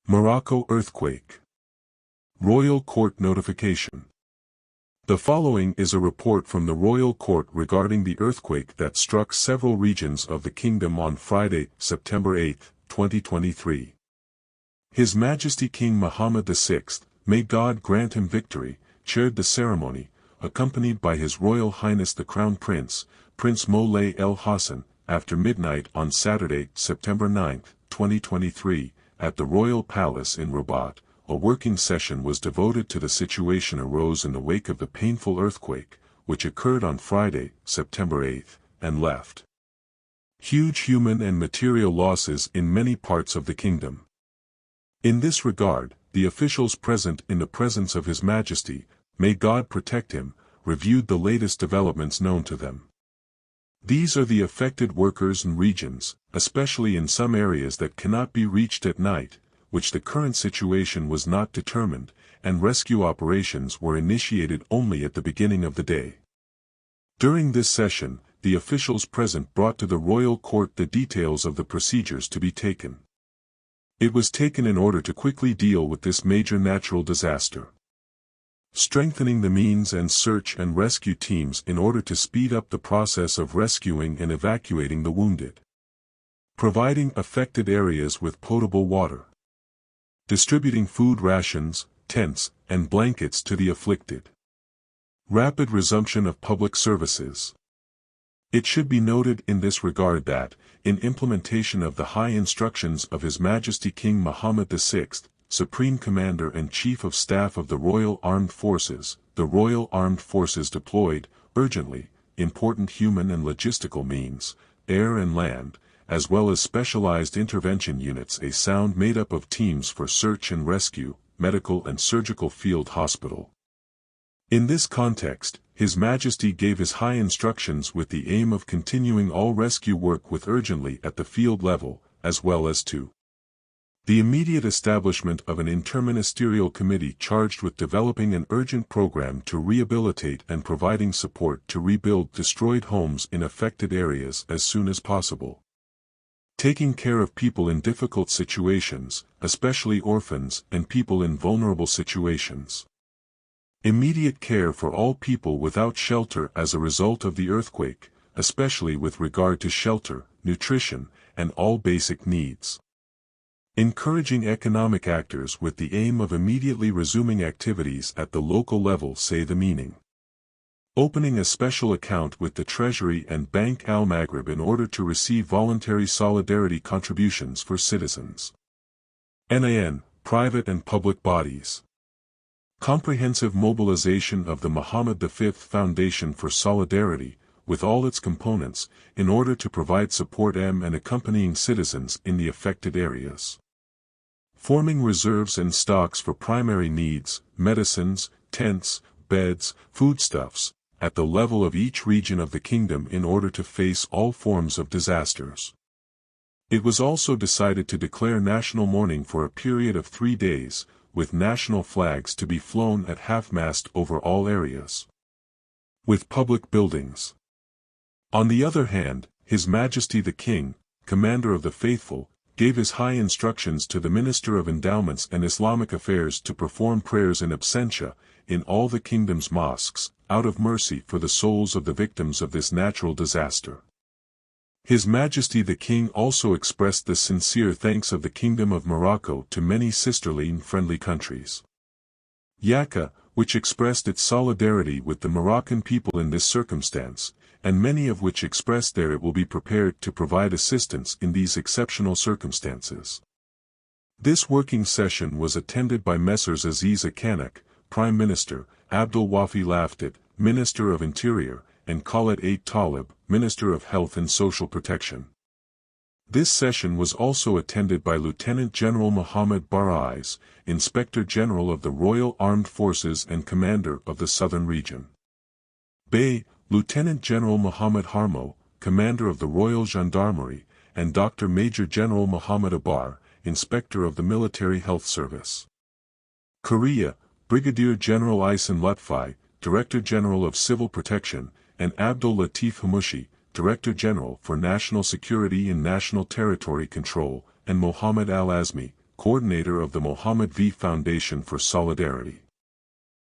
Morocco earthquake. Royal Court notification. The following is a report from the Royal Court regarding the earthquake that struck several regions of the kingdom on Friday, September 8, 2023. His Majesty King Mohammed VI, may God grant him victory, chaired the ceremony, accompanied by His Royal Highness the Crown Prince, Prince Moulay El Hassan, after midnight on Saturday, September 9, 2023, at the Royal Palace in Rabat. A working session was devoted to the situation arose in the wake of the painful earthquake, which occurred on Friday, September 8, and left huge human and material losses in many parts of the kingdom. In this regard, the officials present in the presence of His Majesty, may God protect him, reviewed the latest developments known to them. These are the affected workers and regions, especially in some areas that cannot be reached at night, which the current situation was not determined, and rescue operations were initiated only at the beginning of the day. During this session, the officials present brought to the Royal Court the details of the procedures to be taken. It was taken in order to quickly deal with this major natural disaster. Strengthening the means and search and rescue teams in order to speed up the process of rescuing and evacuating the wounded. Providing affected areas with potable water. Distributing food rations, tents, and blankets to the afflicted. Rapid resumption of public services. It should be noted in this regard that, in implementation of the high instructions of His Majesty King Mohammed VI, Supreme Commander and Chief of Staff of the Royal Armed Forces, the Royal Armed Forces deployed, urgently, important human and logistical means, air and land, as well as specialized intervention units, a sound made up of teams for search and rescue, medical and surgical field hospital. In this context, His Majesty gave his high instructions with the aim of continuing all rescue work with urgently at the field level, as well as to the immediate establishment of an interministerial committee charged with developing an urgent program to rehabilitate and providing support to rebuild destroyed homes in affected areas as soon as possible. Taking care of people in difficult situations, especially orphans and people in vulnerable situations. Immediate care for all people without shelter as a result of the earthquake, especially with regard to shelter, nutrition, and all basic needs. Encouraging economic actors with the aim of immediately resuming activities at the local level, say the meaning. Opening a special account with the Treasury and Bank Al Maghrib in order to receive voluntary solidarity contributions for citizens. NAN, private and public bodies. Comprehensive mobilization of the Mohammed V Foundation for Solidarity, with all its components, in order to provide support and accompanying citizens in the affected areas. Forming reserves and stocks for primary needs, medicines, tents, beds, foodstuffs, at the level of each region of the kingdom in order to face all forms of disasters. It was also decided to declare national mourning for a period of 3 days, with national flags to be flown at half-mast over all areas. With public buildings. On the other hand, His Majesty the King, Commander of the Faithful, gave his high instructions to the Minister of Endowments and Islamic Affairs to perform prayers in absentia, in all the kingdom's mosques, out of mercy for the souls of the victims of this natural disaster. His Majesty the King also expressed the sincere thanks of the Kingdom of Morocco to many sisterly and friendly countries. Yaka, which expressed its solidarity with the Moroccan people in this circumstance, and many of which expressed it will be prepared to provide assistance in these exceptional circumstances. This working session was attended by Messrs. Aziz Akanak, Prime Minister, Abdul Wafi Laftit, Minister of Interior, and Khaled Ait Talib, Minister of Health and Social Protection. This session was also attended by Lieutenant General Mohammed Barais, Inspector General of the Royal Armed Forces and Commander of the Southern Region. Bay, Lieutenant General Mohammed Harmo, Commander of the Royal Gendarmerie, and Dr. Major General Mohammed Abar, Inspector of the Military Health Service. Korea, Brigadier General Isan Lutfi, Director General of Civil Protection, and Abdul Latif Hamushi, Director General for National Security and National Territory Control, and Mohammed Al-Azmi, coordinator of the Mohammed V Foundation for Solidarity.